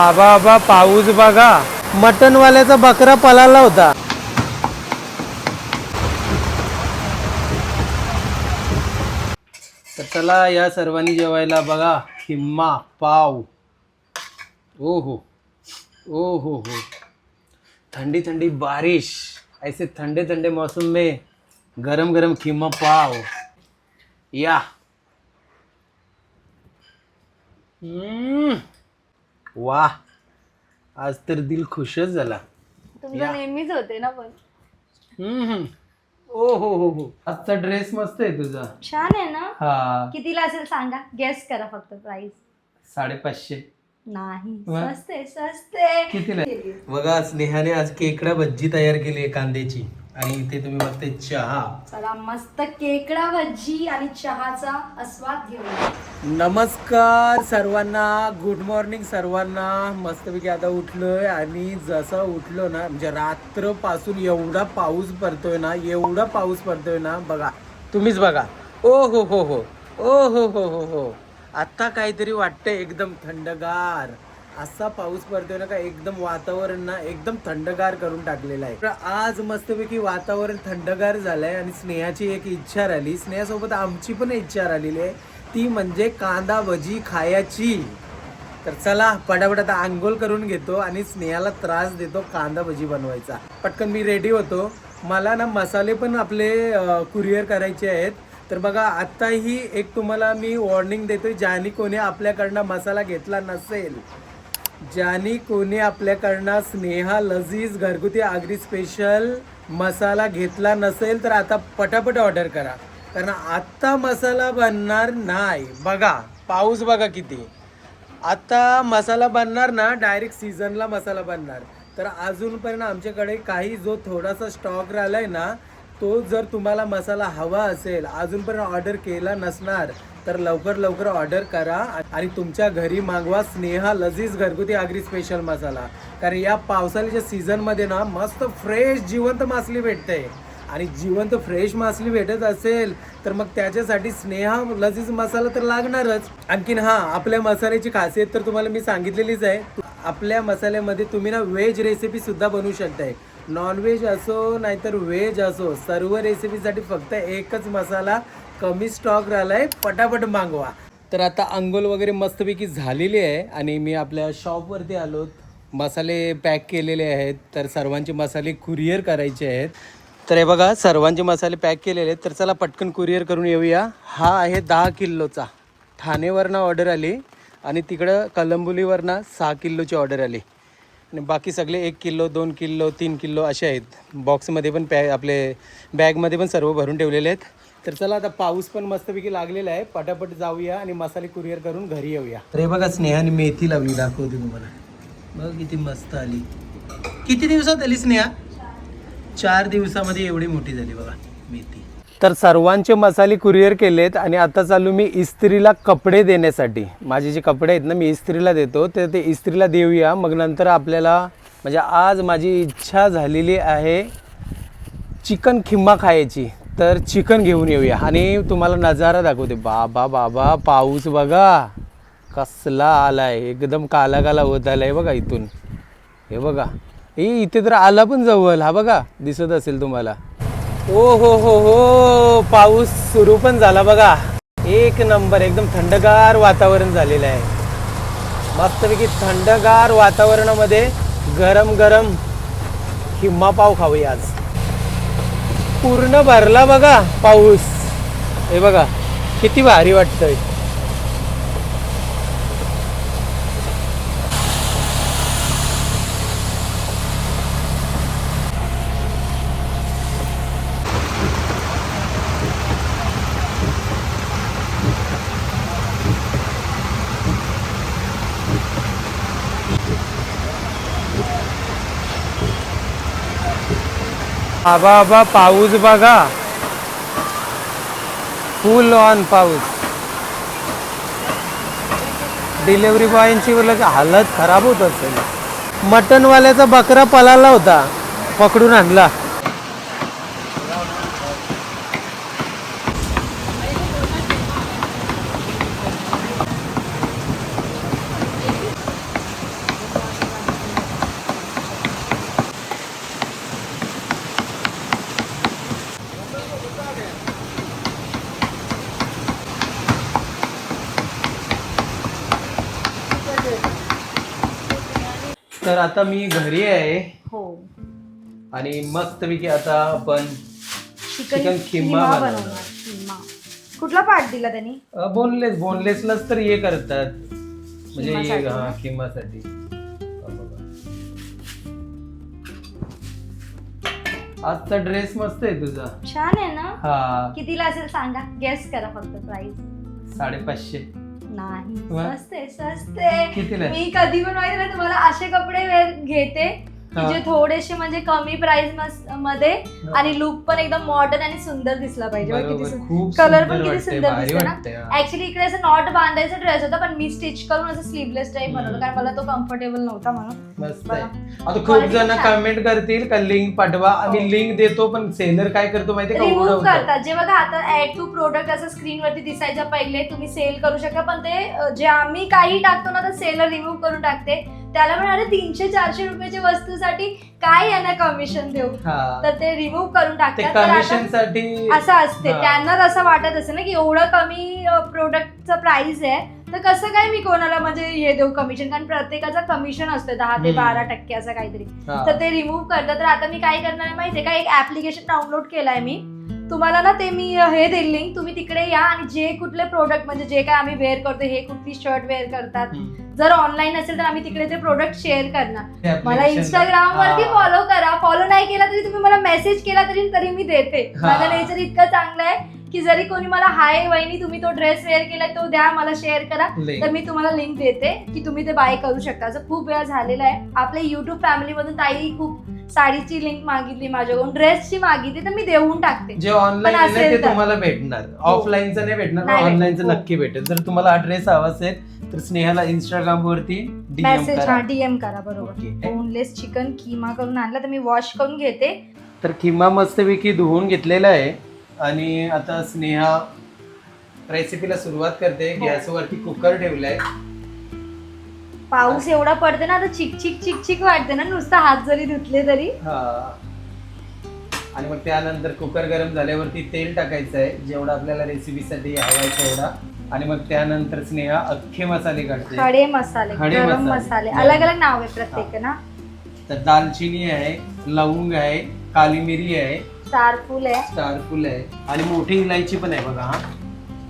बाबा पाऊस बघा, मटनवाल्याचा बकरा पळाला होता. तर चला या सर्वांनी जेवायला बघा. खिम्मा पाव. ओ हो ओ हो. ठंडी ठंडी बारिश, ऐसे ठंडे ठंडे मौसम में गरम गरम खिम्मा पाव या. वाह, आज तर दिल खुशच झाला. तुमचं नेहमीच होते ना पण. ओ हो. आजचा ड्रेस मस्त आहे तुझा. छान आहे ना. हा. कितीला असेल सांगा, गेस करा फक्त प्राइस. 550. नाही, वा. स्वस्त आहे, स्वस्त आहे. कितीला? बघा, स्नेहाने आज केकडा भज्जी तयार केली आहे कांद्याची, आणि इथे तुम्ही बघते चहा. चला मस्त केकडा भज्जी आणि चहाचा आस्वाद घेऊया. नमस्कार सर्वांना, गुड मॉर्निंग सर्वांना. मस्तपैकी आता उठलोय, आणि जसं उठलो ना, म्हणजे रात्रपासून एवढा पाऊस पडतोय ना, बघा तुम्हीच बघा. ओ हो. आता काहीतरी वाटतंय एकदम थंडगार. असा पाऊस पडतोय ना का एकदम वातावरण ना एकदम थंडगार करून टाकलेलं आहे. तर आज मस्तपैकी वातावरण थंडगार झालंय, आणि स्नेहाची एक इच्छा राहिली, स्नेहासोबत आमची पण इच्छा राहिलेली आहे, ती म्हणजे कांदा भजी खायची. तर चला पटापट आता आंघोळ करून घेतो आणि स्नेहाला त्रास देतो कांदा भजी बनवायचा. पटकन मी रेडी होतो. मला ना मसाले पण आपले कुरिअर करायचे आहेत. तर बघा, आत्ताही एक तुम्हाला मी वॉर्निंग देतोय, ज्यानी कोणी आपल्याकडनं मसाला घेतला नसेल, ज्यानी कोणी आपल्याकडनं स्नेहा लजीज घरगुती आगरी स्पेशल मसाला घेतला नसेल, तर आता पटापट ऑर्डर करा, कारण आत्ता मसाला बनणार नाही. बघा पाऊस बघा किती. आता मसाला बनणार ना डायरेक्ट सीझनला मसाला बनणार. तर अजूनपर्यंत आमच्याकडे काही जो थोडासा स्टॉक राहिलाय ना, तो जर तुम्हाला मसाला हवा असेल, अजूनपर्यंत ऑर्डर केला नसणार, तर लवकर ऑर्डर करा आणि तुमच्या घरी मागवा स्नेहा लजीज घरगुती आगरी स्पेशल मसाला. कारण या पावसाळ्याच्या सीझनमध्ये ना मस्त फ्रेश जिवंत मासली भेटते, आणि जिवंत फ्रेश मासली भेटत असेल तर मग त्याच्यासाठी स्नेहा लजीज मसाला तर लागणारच. आणखीन आपल्या मसाल्याची खासियत तर तुम्हाला मी सांगितलेलीच आहे. आपल्या मसाल्यामध्ये तुम्ही ना व्हेज रेसिपी सुद्धा बनवू शकताय. नॉनव्हेज असो नाहीतर व्हेज असो, सर्व रेसिपीसाठी फक्त एकच मसाला, कमी स्टॉक राहिलाय, पटापट मागवा. तर आता अंघोळ वगैरे मस्तपैकी झालेली आहे, आणि मी आपल्या शॉपवरती आलो. मसाले पॅक केलेले आहेत, तर सर्वांचे मसाले कुरिअर करायचे आहेत. तर हे बघा, सर्वांचे मसाले पॅक केलेले आहेत. तर चला पटकन कुरिअर करून येऊया. हा आहे 10 किलोचा. ठाणेवरनं ऑर्डर आली, आणि तिकडं कलंबुलीवरनं 6 किलोची ऑर्डर आली, आणि बाकी सगळे 1 किलो 2 किलो 3 किलो असे आहेत. बॉक्समध्ये पण आपले बॅगमध्ये पण सर्व भरून ठेवलेले आहेत. तर चला आता पाऊस पण मस्तपैकी लागलेला आहे, पटापट जाऊया आणि मसाले कुरिअर करून घरी येऊया. तर हे बघा, स्नेहाने मेथी लावली, दाखवते तुम्हाला. बघ किती मस्त आली. किती दिवसात आली स्नेहा? 4 दिवसामध्ये एवढी मोठी झाली बघा मेथी. तर सर्वांचे मसाले कुरिअर केलेत, आणि आता चालू मी इस्त्रीला कपडे देण्यासाठी. माझे जे कपडे आहेत ना, मी इस्त्रीला देतो, तर ते इस्त्रीला देऊया. मग नंतर आपल्याला, म्हणजे आज माझी इच्छा झालेली आहे चिकन खिम्मा खायची, तर चिकन घेऊन येऊया आणि तुम्हाला नजारा दाखवते. बाबा पाऊस बघा कसला आलाय, एकदम काला काला होत आलाय बघा इथून. हे बघा, इथे तर आला पण जवळ. हा बघा, दिसत असेल तुम्हाला. ओ हो, पाऊस सुरू पण झाला बघा. एक नंबर, एकदम थंडगार वातावरण झालेलं आहे. मस्तपैकी थंडगार वातावरणामध्ये गरम गरम खिम्मा पाव खाऊया आज. पूर्ण भरला बघा पाऊस. हे बघा किती भारी वाटतंय. बाबा पाऊस बघा, फुल ऑन पाऊस. डिलेवरी बॉयची हालत खराब होत असेल. मटनवाल्याचा बकरा पळाला होता, पकडून आणला. तर आता मी घरी आहे हो आणि मस्तपैकी आता आपण चिकन किमा बनवणार. किमा कुठला पार्ट दिला त्यांनी? बोनलेसलाच तर हे करतात म्हणजे किमासाठी हा ना? किमासाठी. हा बघा. आजचा ड्रेस मस्त आहे तुझा. छान आहे ना? हा कितीला असेल सांगा, गेस करा फक्त प्राइस. 550. नाही वा. स्वस्त आहे, स्वस्त आहे. कितीला आहे? मी कधी पण माहिती ना तुम्हाला असे कपडे घेते की हा. जे थोडेसे म्हणजे कमी प्राइस मध्ये हा. आणि लुक पण एकदम मॉडर्न आणि सुंदर दिसला पाहिजे. बरोबर, खूप कलर सुंदर पण किती वाटतंय, सुंदर भारी दिसते ना. वाटतंय, हा. ऍक्च्युली इकडे असं नॉट बांधायचा ड्रेस होता पण मी स्टिच करून असं स्लीवलेस टाईप बनवलं कारण मला तो कम्फर्टेबल नव्हता म्हणून. मस्त आहे. बघा. आता खूप Quality जण छान. कमेंट करतील का लिंक पाठवा. आम्ही हो. लिंक देतो पण सेलर काय करतो माहितीये का, रिमूव्ह उडवतो. करतात. जे बघा आता ऍड टू प्रोडक्ट असं स्क्रीन वरती दिसायच्या पहिले तुम्ही सेल करू शकता पण ते जे आम्ही काही टाकतो ना तर सेलर रिमूव्ह करून टाकते. त्याला पण अरे 300-400 रुपयाच्या वस्तूसाठी काय यांना कमिशन देऊ, हा. तर ते रिमूव्ह करून ते टाकतात. तर कमिशन आता साठी असं असते, हा. त्यांना असं वाटत असेल ना की एवढं कमी प्रोडक्टचं प्राइस आहे तर कसं काय मी कोणाला म्हणजे हे देऊ कमिशन, कारण प्रत्येकाचं कमिशन असतं 10 ते 12% असं काहीतरी. हा. तर ते रिमूव्ह करतात. तर आता मी काय करणार आहे माहितीये का, एक ऍप्लिकेशन डाउनलोड केलाय मी. तुम्हाला ना ते मी हे देईल लिंक, तुम्ही तिकडे या आणि जे कुठले प्रोडक्ट म्हणजे जे काय आम्ही वेअर करतो, हे कुठली शर्ट वेअर करतात, जर ऑनलाईन असेल तर आम्ही तिकडे ते प्रोडक्ट शेअर करणार. मला इंस्टाग्राम वरती फॉलो करा. फॉलो नाही केला तरी तुम्ही मला मेसेज केला तरी मी देते. हा. माझं नेचर इतकं चांगलं आहे की जरी कोणी मला हाय वहिनी तुम्ही तो ड्रेस वेअर केलाय तो द्या, मला शेअर करा, तर मी तुम्हाला लिंक देते की तुम्ही ते बाय करू शकता. असं खूप वेळा झालेलं आहे. आपल्या युट्यूब फॅमिली मधून ताई खूप साडीची लिंक मागितली माझ्याकडून, ड्रेसची मागितली, तर मी देऊन टाकते. जे ऑनलाईन पण आहे ते असेल तर. तुम्हाला भेटणार, ऑफलाईनचं नाही भेटणार, नाही ऑनलाईनचं भेटणार. नक्की भेटेल. जर तुम्हाला हा ड्रेस हवा असेल तर स्नेहाला इंस्टाग्राम वरती DM मेसेज करा. डीएम करा. बरोबर. Okay. बोनलेस चिकन किमा करून आणला तर मी वॉश करून घेते. तर किमा मस्तपैकी धुवून घेतलेला आहे आणि आता स्नेहा रेसिपीला सुरुवात करते. हो. गॅसवरती कुकर ठेवलाय. पाऊस एवढा पडते ना आता चिक वाटते ना, नुसता हात जरी धुतले तरी. हा. आणि मग त्यानंतर कुकर गरम झाल्यावरती तेल टाकायचं आहे जेवढा आपल्याला रेसिपीसाठी हवाय तेवढा. आणि मग त्यानंतर स्नेहा अख्खे मसाले काढते. खडे मसाले, खडे गरम मसाले. मसाले, अलग अलग नाव आहे प्रत्येक ना. तर दालचिनी आहे, लवंग आहे, काली मिरी आहे, स्टारफुल आहे, स्टारफुल आहे आणि मोठी इलायची पण आहे बघा. हा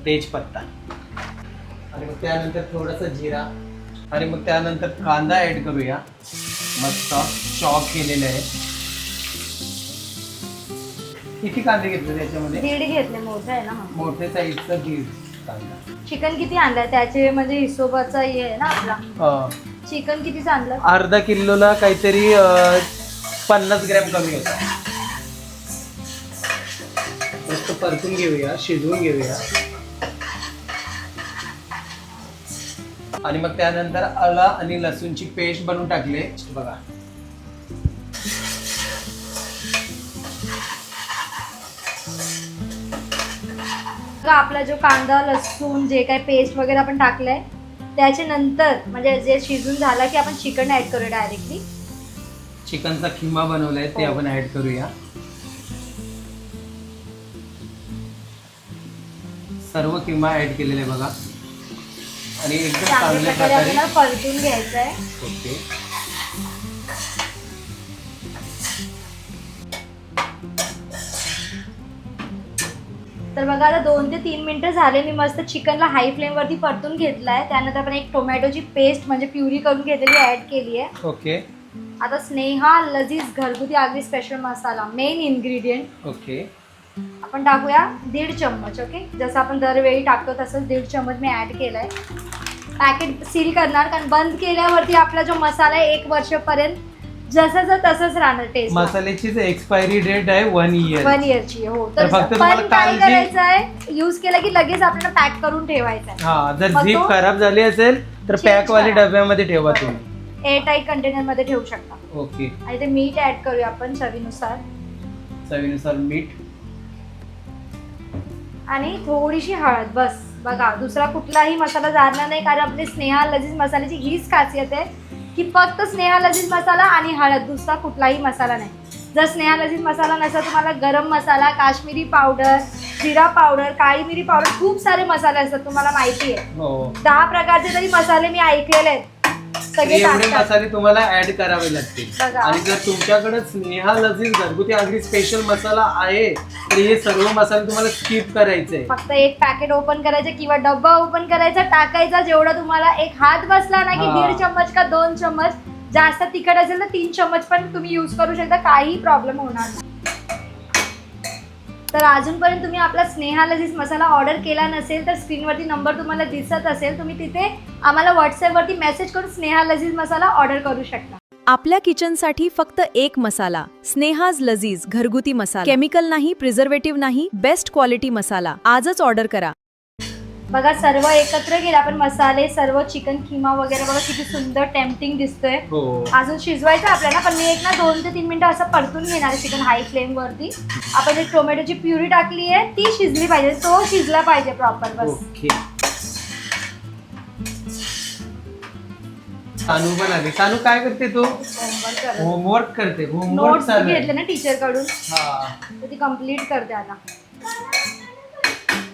तेजपत्ता. आणि मग त्यानंतर थोडासा जिरा आणि मग त्यानंतर कांदा ऍड करूया. मस्त चॉप केलेले आहे. किती कांदे घेतले त्याच्यामध्ये? 1.5 घेतले, मोठा आहे ना हा. मोठे साईजचा 1.5 कांदा. चिकन किती आणलाय त्याचे म्हणजे हिशोबाचा हे आहे ना आपला. चिकन किती आणलं? अर्धा किलोला काहीतरी 50 ग्रॅम कमी होता. मस्त परतून घेऊया, शिजवून घेऊया. आणि मग त्यानंतर आला आणि लसूणची पेस्ट बनवून टाकले बघा. आपला जो कांदा लसूण जे काय पेस्ट वगैरे आपण टाकलंय त्याच्या नंतर म्हणजे जे शिजून झाला की आपण चिकन ऍड करूया डायरेक्टली. चिकनचा किमा बनवलाय ते हो. आपण ऍड करूया. सर्व किमा ऍड केलेले बघा आणि एकदम चांगल्या चांगल्या प्रकारे प्रकारे. आपल्याला परतून घ्यायचं आहे. ओके. तर बघा आता 2 ते 3 मिनिटं झाले. मी मस्त चिकनला हाय फ्लेम वरती परतून घेतलाय. त्यानंतर आपण एक टोमॅटोची पेस्ट म्हणजे प्युरी करून घेतलेली ऍड केली आहे. ओके. आता स्नेहा लजीज घरगुती आगरी स्पेशल मसाला मेन इन्ग्रेडियंट ओके. आपण टाकूया 1.5 चम्मच. ओके, जसं आपण दरवेळी टाकतो तसंच 1.5 चम्मच मी ऍड केलाय. पॅकेट सील करणार कारण बंद केल्यावरती आपला जो मसाला आहे 1 वर्षापर्यंत जसं तसंच राहणार टेस्ट. मसाल्याची एक्सपायरी डेट आहे 1 इयर. 1 इयरची. हो, तर तर फक्त तुम्हाला पण काय काळजी- करायचं आहे, युज केला की लगेच आपल्याला पॅक करून ठेवायचं आहे. हा, जर मग झीप तो खराब झाली असेल तर change पॅक वाली करा. डब्यामध्ये ठेवा बरोबर. तुम्ही. एअरटाईट कंटेनर मध्ये ठेवू शकता. ओके. आणि ते मीठ ऍड करूया आपण चवीनुसार चवीनुसार मीठ आणि थोडीशी हळद. बस बघा, दुसरा कुठलाही मसाला जाणार नाही कारण आपली स्नेहा लजीज मसाल्याची हीच खासियत आहे की फक्त स्नेहा लजीज मसाला आणि हळद, दुसरा कुठलाही मसाला नाही. जर स्नेहा लजीज मसाला नसेल तुम्हाला गरम मसाला, काश्मीरी पावडर, जिरा पावडर, काळी मिरी पावडर, खूप सारे मसाले असतात तुम्हाला माहिती आहे. हो. 10 प्रकारचे तरी मसाले मी ऐकलेले आहेत. सगळे एवढे टाकतात. मसाले तुम्हाला ऍड करावे लागतील. बघा. आणि जर तुमच्याकडे स्नेहा लजीज घरगुती आगरी स्पेशल मसाला आहे तर हे सर्व मसाले तुम्हाला स्किप करायचे. फक्त एक पॅकेट ओपन करायचं किंवा डब्बा ओपन करायचा, टाकायचा. जेवढा तुम्हाला एक हात बसला ना की 1.5 चम्मच का 2 चम्मच, जास्त तिखट असेल तर 3 चम्मच पण तुम्ही यूज करू शकता, काही प्रॉब्लेम होणार नाही. तर अजूनपर्यंत तुम्ही आपला स्नेहा लजीज मसाला ऑर्डर केला नसेल तर स्क्रीनवरती नंबर तुम्हाला दिसत असेल, तुम्ही तिथे आम्हाला व्हॉट्सअपवरती मेसेज करून स्नेहा लजीज मसाला ऑर्डर करू शकता. आपल्या किचनसाठी फक्त एक मसाला, स्नेहाज लजीज घरगुती मसाला. केमिकल नाही, प्रिझर्वेटिव्ह नाही, बेस्ट क्वालिटी मसाला. आजच ऑर्डर करा. बघा सर्व एकत्र केलं आपण मसाले, सर्व चिकन किमा वगैरे. बघा किती सुंदर टेम्पटिंग दिसतोय. अजून शिजवायचं आपल्याला, पण मी एक ना 2 ते 3 मिनिटं असं परतून घेणार आहे चिकन हाय फ्लेम वरती. आपण एक टोमॅटोची प्युरी टाकली आहे, ती शिजली पाहिजे, तो शिजला पाहिजे प्रॉपर. बस. सानू पण आली. सानू काय करते तू? होमवर्क करते. नोट्स घेतले ना टीचर कडून, हा, तर ती कम्प्लीट करते आता.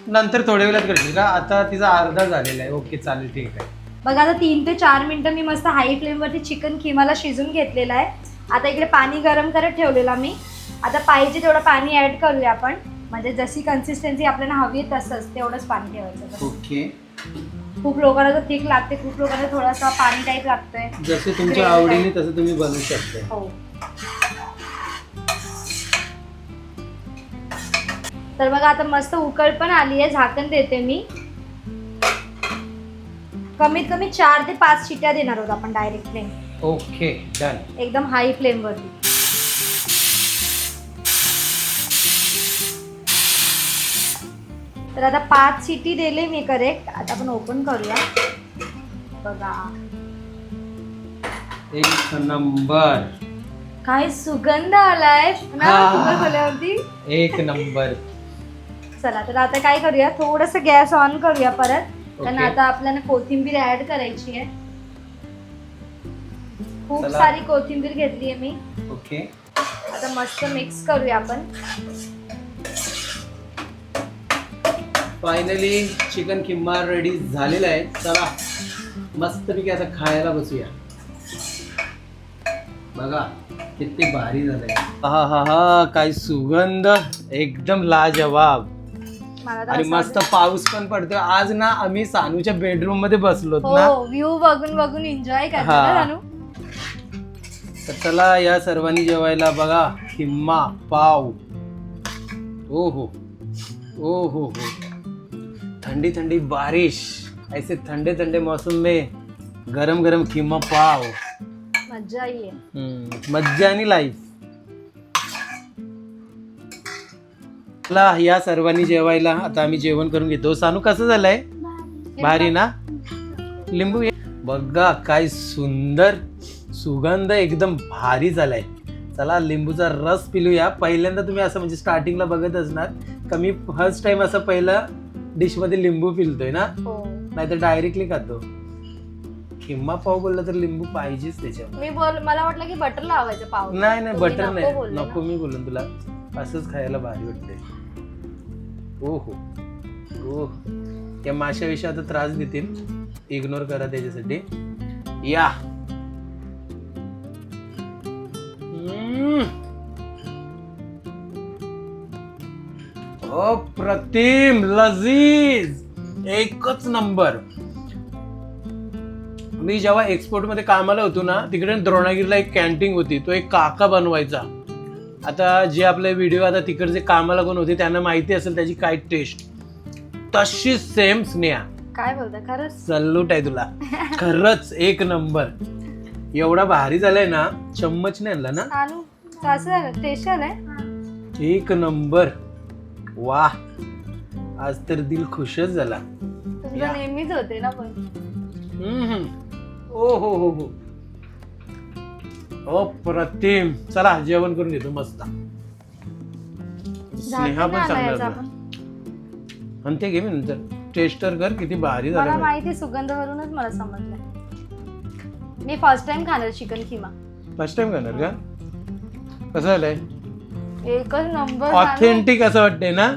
नंतर थोड्या वेळात करशील का? आता तिचा अर्धा झालेला आहे. ओके चालेल, ठीक आहे. बघा आता 3 ते 4 मिनिटं मी मस्त हाय फ्लेम वरती चिकन किमाला शिजून घेतलेला आहे. आता इकडे पाणी गरम करत ठेवलेला मी. आता पाहिजे तेवढं पाणी ऍड करूया आपण, म्हणजे जशी कन्सिस्टन्सी आपल्याला हवी आहे तसंच तेवढंच पाणी ठेवायचं. ओके. खूप लोकांना तर थिक लागते, खूप लोकांना थोडासा पाणी टाईप लागतंय. जसे तुमच्या आवडीने तसं तुम्ही बनवू शकता. हो. तर बघा आता मस्त उकळ पण आली आहे. झाकण देते मी. कमीत कमी 4 ते 5 शिट्या देणार आहोत आपण डायरेक्ट फ्लेम. Okay done. एकदम हाय फ्लेम वरती. तर आता 5 शिटी दिले मी करेक्ट. आता आपण ओपन करूया. बघा एक नंबर. काय सुगंध आलाय ना कुकर खोल्यावरती. एक नंबर. चला तर आता काय करूया, थोडस गॅस ऑन करूया परत, कारण आता आपल्याला कोथिंबीर ऍड करायची आहे. खूप सारी कोथिंबीर घेतली आहे मी. ओके. आता मस्त मिक्स करूया आपण. फायनली चिकन किम्मा रेडी झालेला आहे. चला मस्तपैकी आता खायला बसूया. बघा किती भारी झालंय. हा हा हा, काय सुगंध, एकदम लाजवाब. आणि मस्त पाऊस पण पडतोय आज ना. आम्ही सानूच्या बेडरूम मध्ये बसलो ना, व्ह्यू बघून बघून एन्जॉय करतो सानू. तर चला या सर्वांनी जेवायला. बघा किम्मा पाव. ओ हो ओ हो हो. ठंडी ठंडी बारिश, ऐसे ठंडे ठंडे मौसम में गरम गरम किम्मा पाव. मज्जा आहे. मज्जा आणि लाईफ. या सर्वांनी जेवायला. आता आम्ही जेवण करून घेतो. सानू कसं झालंय? भारी ना. लिंबू बघा काय सुंदर सुगंध, एकदम भारी झालाय. चला लिंबूचा रस पिलूया. पहिल्यांदा तुम्ही असं म्हणजे स्टार्टिंगला बघत असणार का मी फर्स्ट टाइम असं पहिलं डिश मध्ये लिंबू पिलतोय ना, नाहीतर डायरेक्टली खातो. किम्मा पाव बोलला तर लिंबू पाहिजेच त्याच्यावर. मला वाटलं की बटर लावायचं पाव. नाही बटर नाही नको. मी बोलून तुला असंच खायला भारी वाटतंय. ओ हो ओ. त्या माशाविषयी आता त्रास देतील, इग्नोर करा त्याच्यासाठी. या अप्रतिम, लजीज, एकच नंबर. मी जेव्हा एक्सपोर्ट मध्ये कामाला होतो ना, तिकडे द्रोणागिरीला एक कॅन्टीन होती. तो एक काका बनवायचा. आता जे आपले व्हिडिओ आता तिकडचे कामाला कोण होते त्यांना माहिती असेल त्याची काय टेस्ट. तशी सेम स्नेहा. काय बोलता, खरंच सल्यूट आहे तुला. खरंच एक नंबर. एवढा भारी झालाय ना, चम्मच नाही आणला ना. कसं झालं, टेस्ट आलाय एक नंबर. वाह, आज तर दिल खुशच झाला. तुमचं नेहमीच होते ना पण. ओ हो हो हो. अप्रतिम. चला जेवण करून घेतो मस्त. स्नेहा पण सांगणार आणि ते घे मी नंतर. टेस्टर कर किती भारी झालं. मला माहिती, सुगंधावरूनच मला समजलं. मी फर्स्ट टाइम खाणार चिकन किमा. फर्स्ट टाइम खाणार का? कसं झालंय? एकच नंबर. ऑथेंटिक असं वाटतंय ना.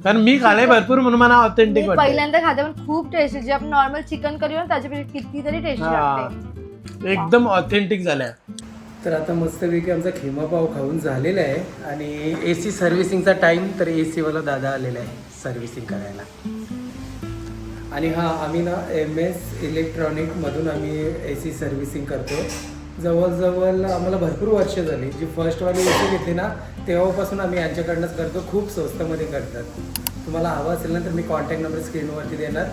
कारण मी खाल्लंय भरपूर म्हणून मला ऑथेंटिक वाटतं. पहिल्यांदा खाते पण खूप टेस्टी. जे आपण नॉर्मल चिकन करी ना त्याच्यापेक्षा कितीतरी टेस्टी लागते. एकदम ऑथेंटिक झालाय. तर आता मस्तपैकी आमचा खिमा पाव खाऊन झालेला आहे आणि AC सर्व्हिसिंगचा टाइम, तर AC वाला दादा आलेला आहे सर्व्हिसिंग करायला. आणि हा आम्ही ना MS इलेक्ट्रॉनिकमधून आम्ही AC सर्व्हिसिंग करतो. जवळजवळ आम्हाला भरपूर वर्ष झाली. जी फर्स्टवाली AC घेतली ना तेव्हापासून आम्ही यांच्याकडनंच करतो. खूप स्वस्तामध्ये करतात. तुम्हाला हवं असेल ना तर मी कॉन्टॅक्ट नंबर स्क्रीनवरती देणार.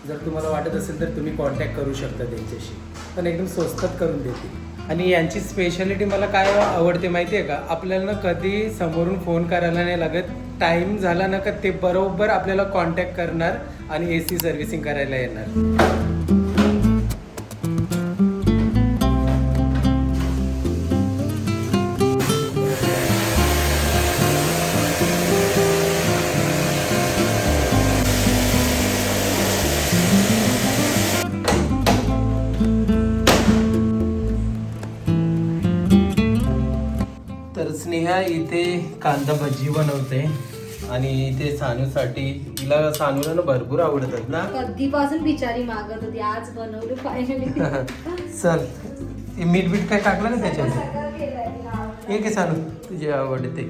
जर तुम्हाला वाटत असेल तर तुम्ही कॉन्टॅक्ट करू शकता त्यांच्याशी, पण एकदम स्वस्तात करून देतील. आणि यांची स्पेशालिटी मला काय आवडते माहिती आहे का, आपल्याला ना कधी समोरून फोन करायला नाही लागत. टाईम झाला ना का ते बरोबर आपल्याला कॉन्टॅक्ट करणार आणि AC सर्व्हिसिंग करायला येणार. तर स्नेहा इथे कांदा भजी बनवते आणि इथे सानूसाठी, तिला सानूला ना भरपूर आवडतात ना. कधीपासून बिचारी मागत होती, आज बनवलं फायनली. चल मीठ बीठ काय टाकलं ना त्याच्यात, हे काय सानू तुझी आवडते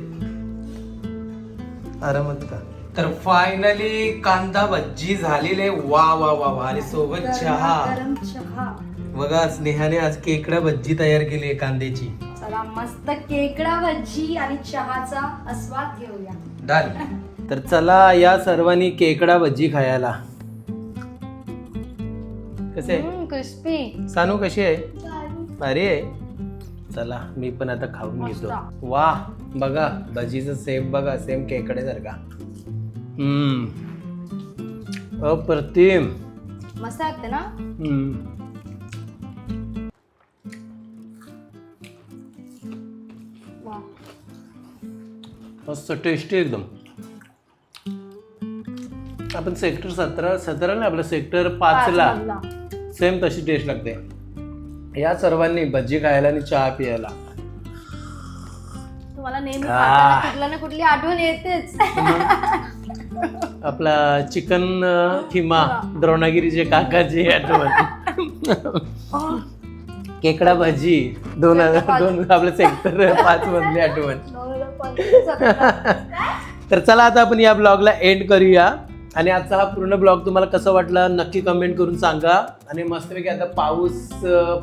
आरामात का. तर फायनली कांदा भजी झालेले. वा वा वा वा. आणि सोबत चहा. गरम चहा. बघा स्नेहाने आज केकडा भजी तयार केली आहे कांद्याची. चला मस्त केकडा भजी आणि चहाचा आस्वाद घेऊया. डाल. तर चला या सर्वांनी केकडा भजी खायला. कसे आहे क्रिस्पी. सानू, कशी आहे? भारी आहे. चला मी पण आता खाऊन घेतो. वा बघा भजीचं सेम बघा, सेम केकड्यासारखा. अप्रतिम. मस्त लागते ना. मस्त टेस्टी एकदम. आपण सेक्टर 17 ना, आपलं सेक्टर 5ला सेम तशी टेस्ट लागते. या सर्वांनी भजी खायला आणि चहा प्यायला. तुम्हाला नेहमी खाताना कुठला ना कुठली आठवण येतेच. आपला चिकन खिमा द्रोणागिरीचे काकाची आठवण. केकडा भजी 2 आपलं सेक्टर 5 मधली आठवण. तर चला आता आपण या ब्लॉगला एंड करूया. आणि आजचा हा पूर्ण ब्लॉग तुम्हाला कसा वाटला नक्की कमेंट करून सांगा. आणि मस्तपैकी आता पाऊस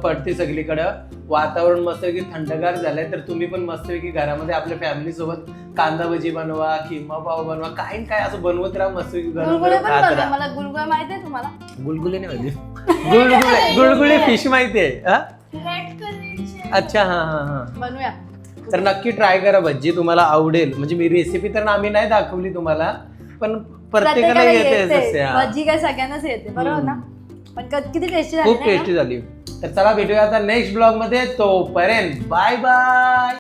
पडते सगळीकडं, वातावरण मस्तपैकी थंडगार झालंय. तर तुम्ही पण मस्तपैकी घरामध्ये आपल्या फॅमिली सोबत कांदा भजी बनवा, किमा पाव बनवा, काय काय असं बनवत राहा मस्तपैकी. मला गुलगुले माहिती आहे तुम्हाला? गुलगुले नाही माहिती. गुलगुले फिश माहिती आहे. अच्छा हा हा हा. बनवूया. तर नक्की ट्राय करा भजी, तुम्हाला आवडेल. म्हणजे मी रेसिपी तर आम्ही नाही दाखवली तुम्हाला, पण प्रत्येकाला येते. भजी काय सगळ्यांनाच येते बरोबर ना. पण किती टेस्टी झाली. खूप टेस्टी झाली. तर चला भेटूया आता नेक्स्ट ब्लॉग मध्ये. तोपर्यंत बाय बाय.